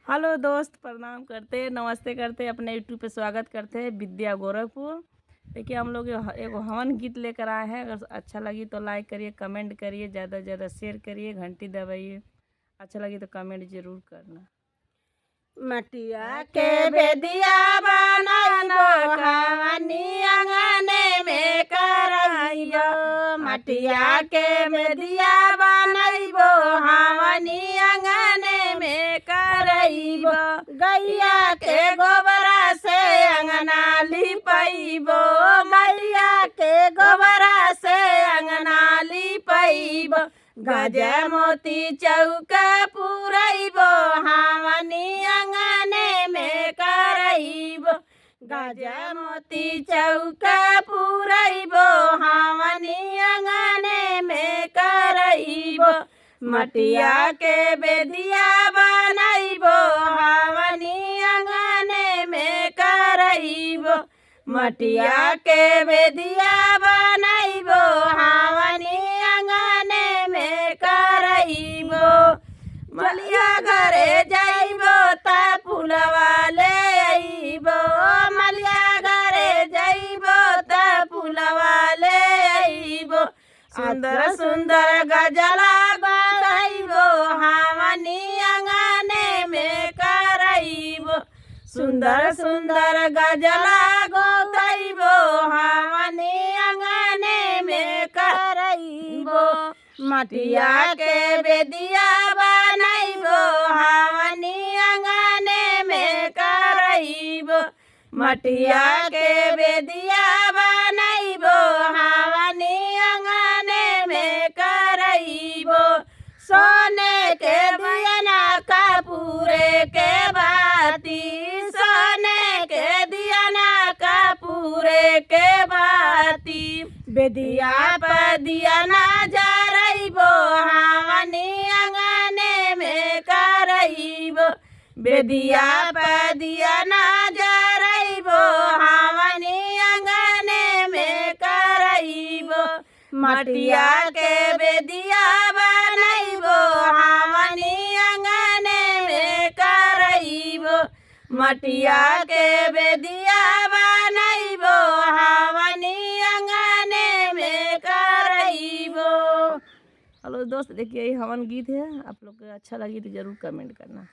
Hello दोस्त, प्रणाम करते नमस्ते करते अपने यूट्यूब पे स्वागत करते हैं विद्या गोरखपुर। देखिए हम लोग एगो हवन गीत लेकर आए हैं। अगर अच्छा लगी तो लाइक करिए, कमेंट करिए, ज़्यादा से ज़्यादा शेयर करिए, घंटी दबाइए। अच्छा लगी तो कमेंट ज़रूर करना। मटिया के बेदिया बनाइबो हवनी अंगने में कराइबो। मटिया के बेदिया बनाइबो हवनी अंगने में कराइबो। गैया के गोबरा से अंगना लिपाइबो। गैया के गोबरा से अंगना लिपाइबो। गजे मोती चौका पुरैबो हवनी अंगने में कराइबो। गजे मोती चौका पुरैबो हवनी अंगने में कराइबो। मटिया के बेदिया बनाइबो हवनी अंगने में कराइबो। मटिया के बेदिया बनाइबो हवनी अंगने में कराइबो। मलिया घरे जाइबो ता फुलवा ले आइबो। मलिया घरे जाइबो ता फुलवा ले आइबो। सुंदर सुंदर गजला बनाइबो हवनी अंगने में कराइबो। सुंदर सुंदर गजला गोताइबो हवनी अंगने में कराइबो। मटिया के बेदिया बनाइबो हवनी अंगने में कराइबो। मटिया के बेदिया बनाइबो हवनी अंगने में कराइबो। सोने के दियना कपूरे के बाती। सोने के दियना कपूरे के बाती। बेदिया पर दियना जराइबो हवनी अंगने में कराइबो। बेदिया पर दियना जराइबो हवनी अंगने में कराइबो। मटिया के बेदिया बनाइबो हवनी अंगने में कराइबो। मटिया के बेदिया बनाइबो हवनी अंगने में कराइबो। हेलो दोस्त, देखिए ये हवन गीत है। आप लोग को अच्छा लगी तो ज़रूर कमेंट करना।